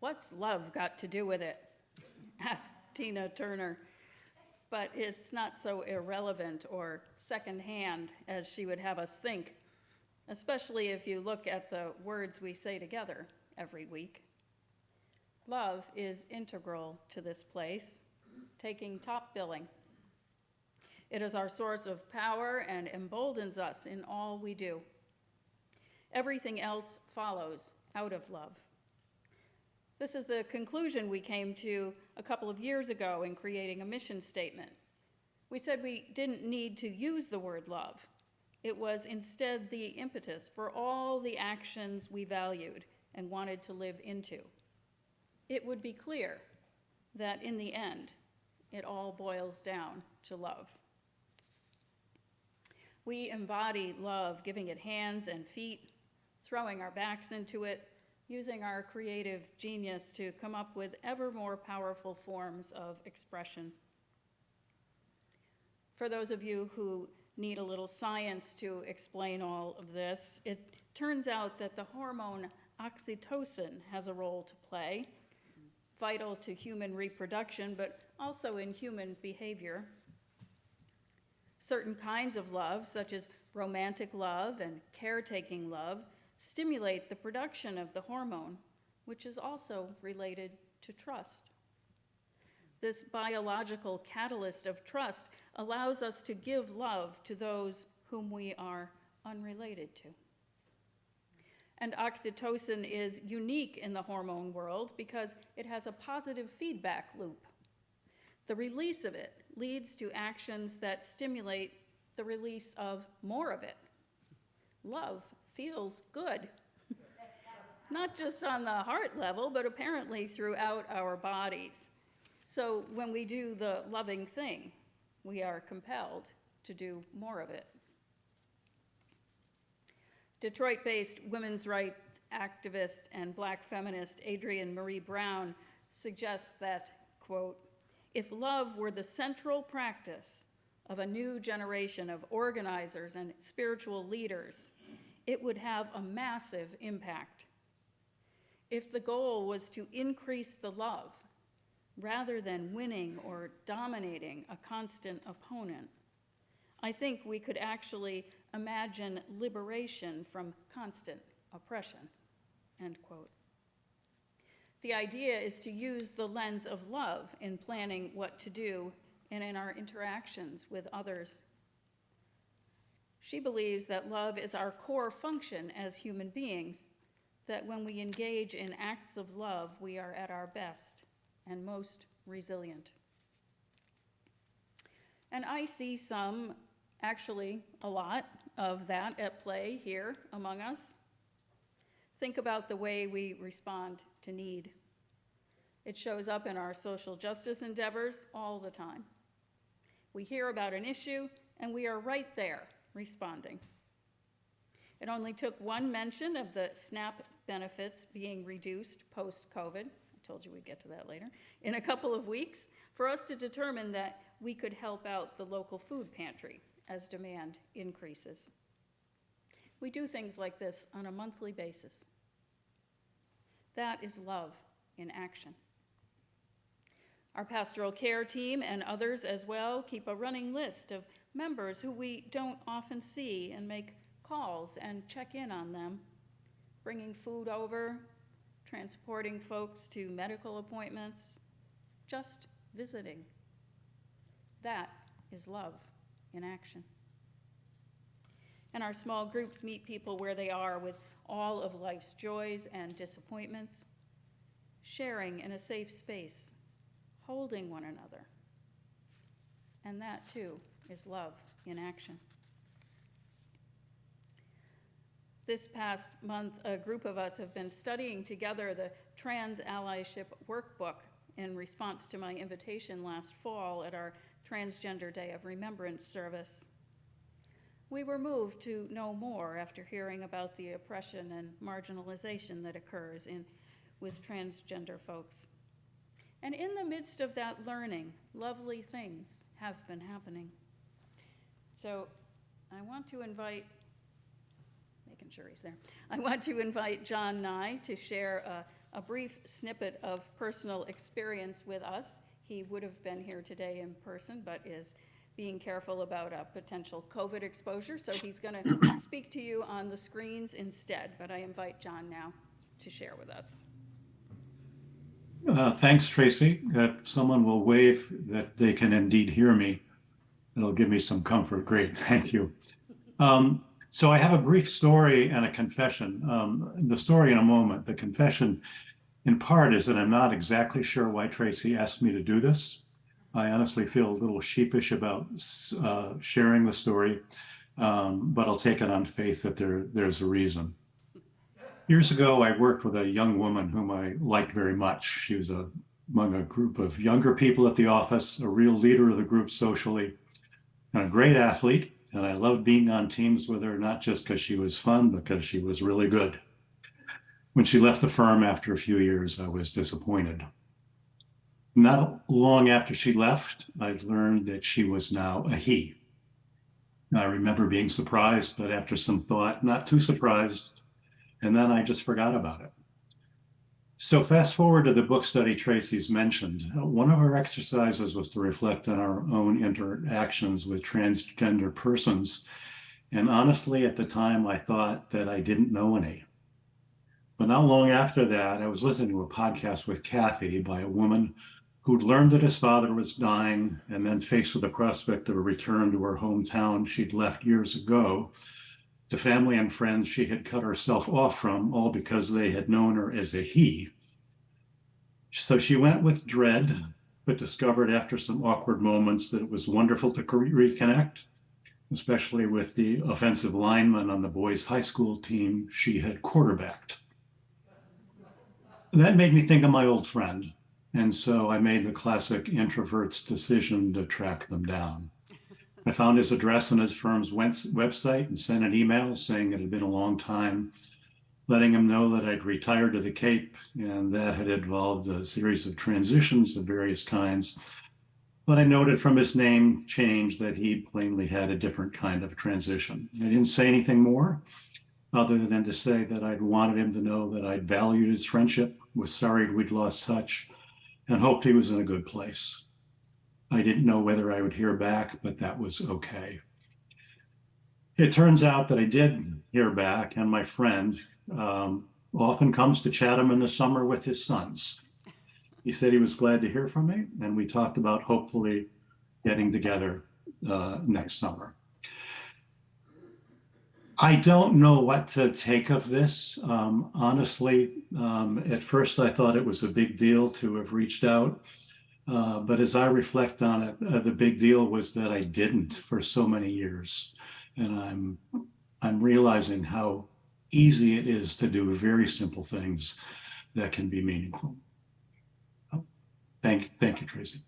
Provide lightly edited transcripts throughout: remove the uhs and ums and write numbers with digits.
What's love got to do with it? Asks Tina Turner. But it's not so irrelevant or secondhand as she would have us think, especially if you look at the words we say together every week. Love is integral to this place, taking top billing. It is our source of power and emboldens us in all we do. Everything else follows out of love. This is the conclusion we came to a couple of years ago in creating a mission statement. We said we didn't need to use the word love. It was instead the impetus for all the actions we valued and wanted to live into. It would be clear that in the end, it all boils down to love. We embody love, giving it hands and feet, throwing our backs into it, using our creative genius to come up with ever more powerful forms of expression. For those of you who need a little science to explain all of this, it turns out that the hormone oxytocin has a role to play, vital to human reproduction, but also in human behavior. Certain kinds of love, such as romantic love and caretaking love, stimulate the production of the hormone, which is also related to trust. This biological catalyst of trust allows us to give love to those whom we are unrelated to. And oxytocin is unique in the hormone world because it has a positive feedback loop. The release of it leads to actions that stimulate the release of more of it. Love feels good, not just on the heart level, but apparently throughout our bodies. So when we do the loving thing, we are compelled to do more of it. Detroit-based women's rights activist and Black feminist Adrienne Marie Brown suggests that, quote, if love were the central practice of a new generation of organizers and spiritual leaders, it would have a massive impact. If the goal was to increase the love, rather than winning or dominating a constant opponent, I think we could actually imagine liberation from constant oppression, end quote. The idea is to use the lens of love in planning what to do and in our interactions with others. She believes that love is our core function as human beings, that when we engage in acts of love, we are at our best and most resilient. And I see some, actually a lot of that at play here among us. Think about the way we respond to need. It shows up in our social justice endeavors all the time. We hear about an issue, and we are right there responding. It only took one mention of the SNAP benefits being reduced post-COVID, I told you we'd get to that later, in a couple of weeks, for us to determine that we could help out the local food pantry as demand increases. We do things like this on a monthly basis. That is love in action. Our pastoral care team and others as well keep a running list of members who we don't often see and make calls and check in on them, bringing food over, transporting folks to medical appointments, just visiting. That is love in action. And our small groups meet people where they are with all of life's joys and disappointments, sharing in a safe space, holding one another. And that, too, is love in action. This past month, a group of us have been studying together the Trans Allyship Workbook in response to my invitation last fall at our Transgender Day of Remembrance service. We were moved to know more after hearing about the oppression and marginalization that occurs with transgender folks. And in the midst of that learning, lovely things have been happening. So I want to invite John Nye to share a brief snippet of personal experience with us. He would have been here today in person, but is being careful about a potential COVID exposure, so he's going to speak to you on the screens instead. But I invite John now to share with us. Thanks, Tracy. If someone will wave that they can indeed hear me, it'll give me some comfort. Great, thank you. So I have a brief story and a confession. The story in a moment. The confession, in part, is that I'm not exactly sure why Tracy asked me to do this. I honestly feel a little sheepish about sharing the story, but I'll take it on faith that there's a reason. Years ago, I worked with a young woman whom I liked very much. She was among a group of younger people at the office, a real leader of the group socially, and a great athlete. And I loved being on teams with her, not just because she was fun, but because she was really good. When she left the firm after a few years, I was disappointed. Not long after she left, I learned that she was now a he. I remember being surprised, but after some thought, not too surprised. And then I just forgot about it. So fast forward to the book study Tracy's mentioned. One of our exercises was to reflect on our own interactions with transgender persons. And honestly, at the time, I thought that I didn't know any. But not long after that, I was listening to a podcast with Kathy by a woman who'd learned that his father was dying, and then faced with the prospect of a return to her hometown she'd left years ago, to family and friends she had cut herself off from, all because they had known her as a he. So she went with dread, but discovered after some awkward moments that it was wonderful to reconnect, especially with the offensive lineman on the boys' high school team she had quarterbacked. That made me think of my old friend, and so I made the classic introvert's decision to track them down. I found his address on his firm's website and sent an email saying it had been a long time, letting him know that I'd retired to the Cape and that had involved a series of transitions of various kinds. But I noted from his name change that he plainly had a different kind of transition. I didn't say anything more other than to say that I'd wanted him to know that I'd valued his friendship, was sorry we'd lost touch, and hoped he was in a good place. I didn't know whether I would hear back, but that was okay. It turns out that I did hear back, and my friend often comes to Chatham in the summer with his sons. He said he was glad to hear from me, and we talked about hopefully getting together next summer. I don't know what to take of this. Honestly, at first I thought it was a big deal to have reached out. But as I reflect on it, the big deal was that I didn't for so many years. And I'm realizing how easy it is to do very simple things that can be meaningful. Thank you, Tracy.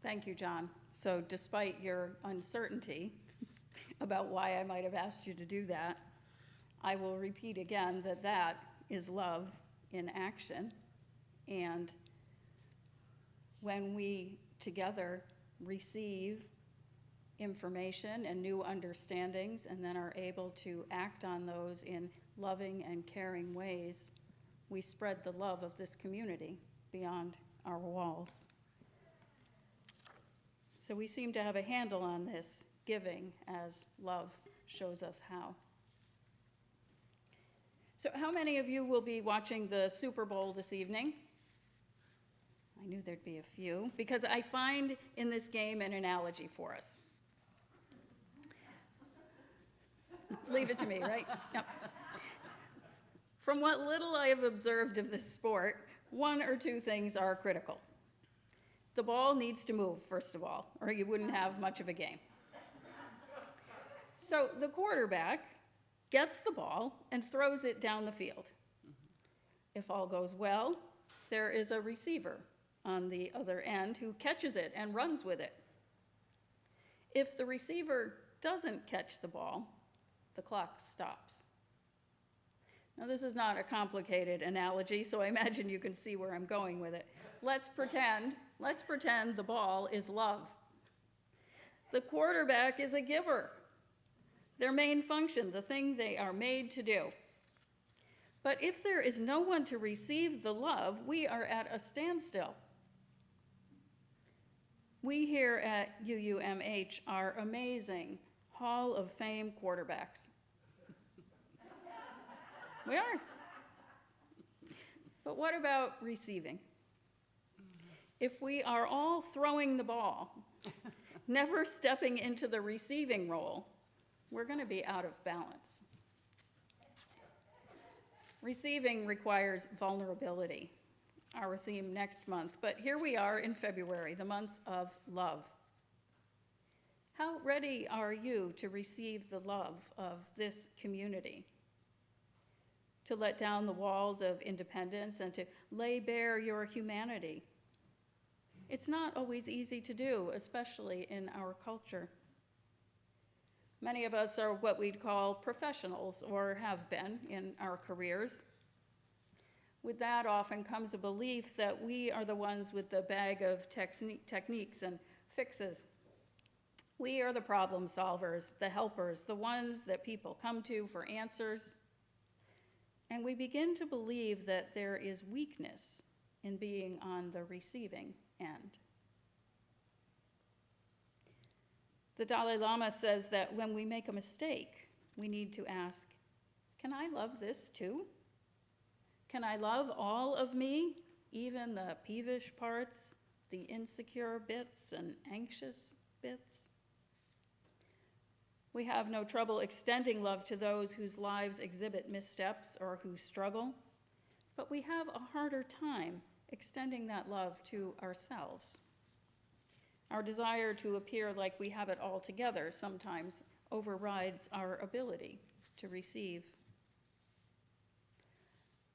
Thank you, John. So despite your uncertainty about why I might have asked you to do that, I will repeat again that that is love in action. And when we together receive information and new understandings and then are able to act on those in loving and caring ways, we spread the love of this community beyond our walls. So we seem to have a handle on this giving as love shows us how. So how many of you will be watching the Super Bowl this evening? I knew there'd be a few, because I find in this game an analogy for us. Leave it to me, right? Yep. From what little I have observed of this sport, one or two things are critical. The ball needs to move, first of all, or you wouldn't have much of a game. So the quarterback gets the ball and throws it down the field. If all goes well, there is a receiver on the other end who catches it and runs with it. If the receiver doesn't catch the ball, the clock stops. Now, this is not a complicated analogy, so I imagine you can see where I'm going with it. Let's pretend the ball is love. The quarterback is a giver. their main function, the thing they are made to do. But if there is no one to receive the love, we are at a standstill. We here at UUMH are amazing Hall of Fame quarterbacks. We are. But what about receiving? If we are all throwing the ball, never stepping into the receiving role, we're going to be out of balance. Receiving requires vulnerability, our theme next month. But here we are in February, the month of love. How ready are you to receive the love of this community? To let down the walls of independence and to lay bare your humanity? It's not always easy to do, especially in our culture. Many of us are what we'd call professionals, or have been in our careers. With that often comes a belief that we are the ones with the bag of techniques and fixes. We are the problem solvers, the helpers, the ones that people come to for answers. And we begin to believe that there is weakness in being on the receiving end. The Dalai Lama says that when we make a mistake, we need to ask, can I love this too? Can I love all of me, even the peevish parts, the insecure bits and anxious bits? We have no trouble extending love to those whose lives exhibit missteps or who struggle, but we have a harder time extending that love to ourselves. Our desire to appear like we have it all together sometimes overrides our ability to receive.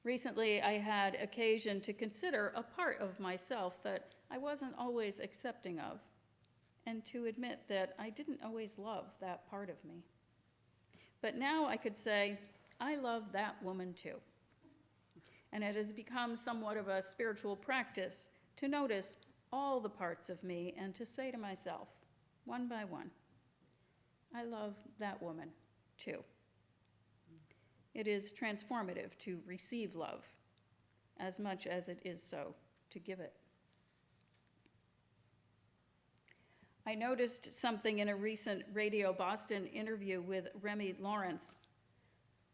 Recently, I had occasion to consider a part of myself that I wasn't always accepting of, and to admit that I didn't always love that part of me. But now I could say, I love that woman too. And it has become somewhat of a spiritual practice to notice all the parts of me and to say to myself, one by one, I love that woman too. It is transformative to receive love as much as it is so to give it. I noticed something in a recent Radio Boston interview with Remy Lawrence,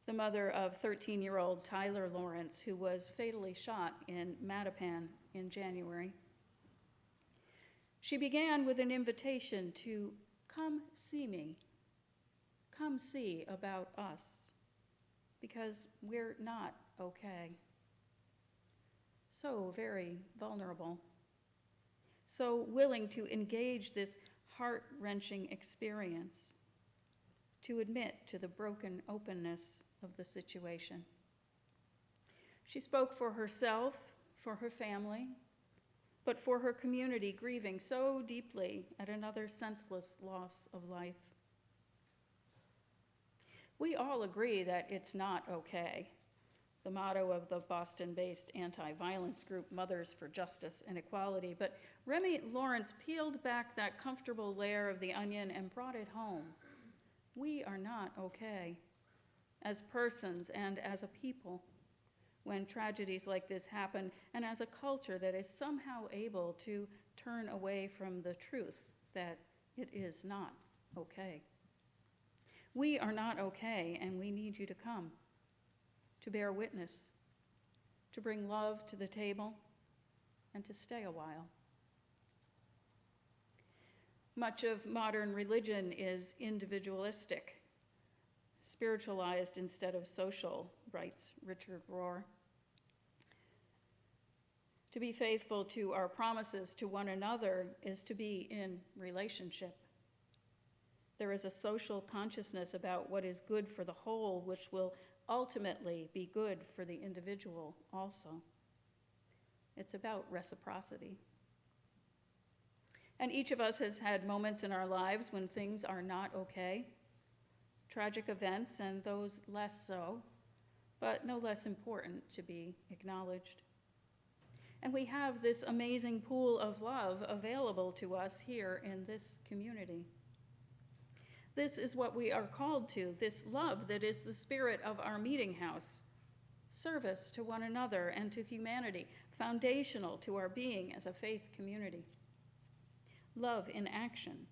the mother of 13-year-old Tyler Lawrence, who was fatally shot in Mattapan in January. She began with an invitation to come see me, come see about us, because we're not okay. So very vulnerable, so willing to engage this heart-wrenching experience, to admit to the broken openness of the situation. She spoke for herself, for her family, but for her community grieving so deeply at another senseless loss of life. We all agree that it's not okay, the motto of the Boston-based anti-violence group Mothers for Justice and Equality, but Remy Lawrence peeled back that comfortable layer of the onion and brought it home. We are not okay, as persons and as a people, when tragedies like this happen, and as a culture that is somehow able to turn away from the truth that it is not okay. We are not okay, and we need you to come, to bear witness, to bring love to the table, and to stay a while. Much of modern religion is individualistic, spiritualized instead of social, writes Richard Rohr. To be faithful to our promises to one another is to be in relationship. There is a social consciousness about what is good for the whole, which will ultimately be good for the individual also. It's about reciprocity. And each of us has had moments in our lives when things are not okay, tragic events and those less so, but no less important to be acknowledged. And we have this amazing pool of love available to us here in this community. This is what we are called to, this love that is the spirit of our meeting house. Service to one another and to humanity, foundational to our being as a faith community. Love in action,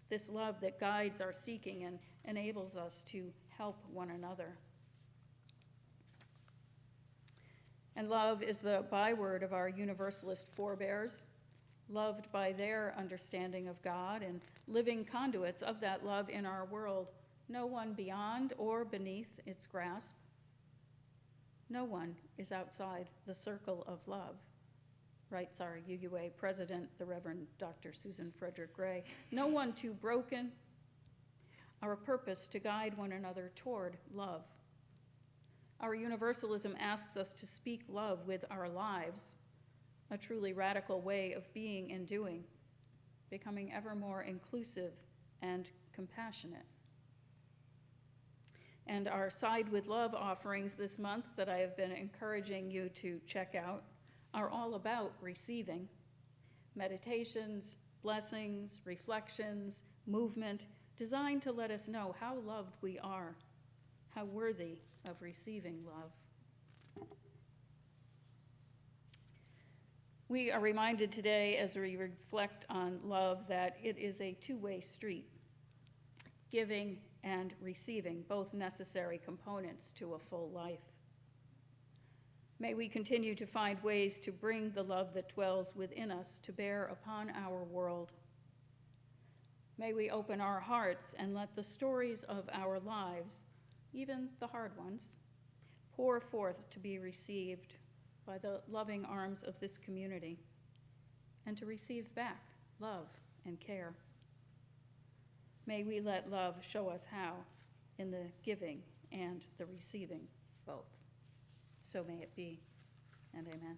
this love that guides our seeking and enables us to help one another. And love is the byword of our Universalist forebears, loved by their understanding of God and living conduits of that love in our world, no one beyond or beneath its grasp. No one is outside the circle of love, writes our UUA president, the Reverend Dr. Susan Frederick Gray. No one too broken. Our purpose to guide one another toward love. Our universalism asks us to speak love with our lives, a truly radical way of being and doing, becoming ever more inclusive and compassionate. And our Side with Love offerings this month that I have been encouraging you to check out are all about receiving. Meditations, blessings, reflections, movement, designed to let us know how loved we are, how worthy of receiving love. We are reminded today as we reflect on love that it is a two-way street, giving and receiving, both necessary components to a full life. May we continue to find ways to bring the love that dwells within us to bear upon our world. May we open our hearts and let the stories of our lives, even the hard ones, pour forth to be received by the loving arms of this community and to receive back love and care. May we let love show us how in the giving and the receiving both. So may it be, and amen.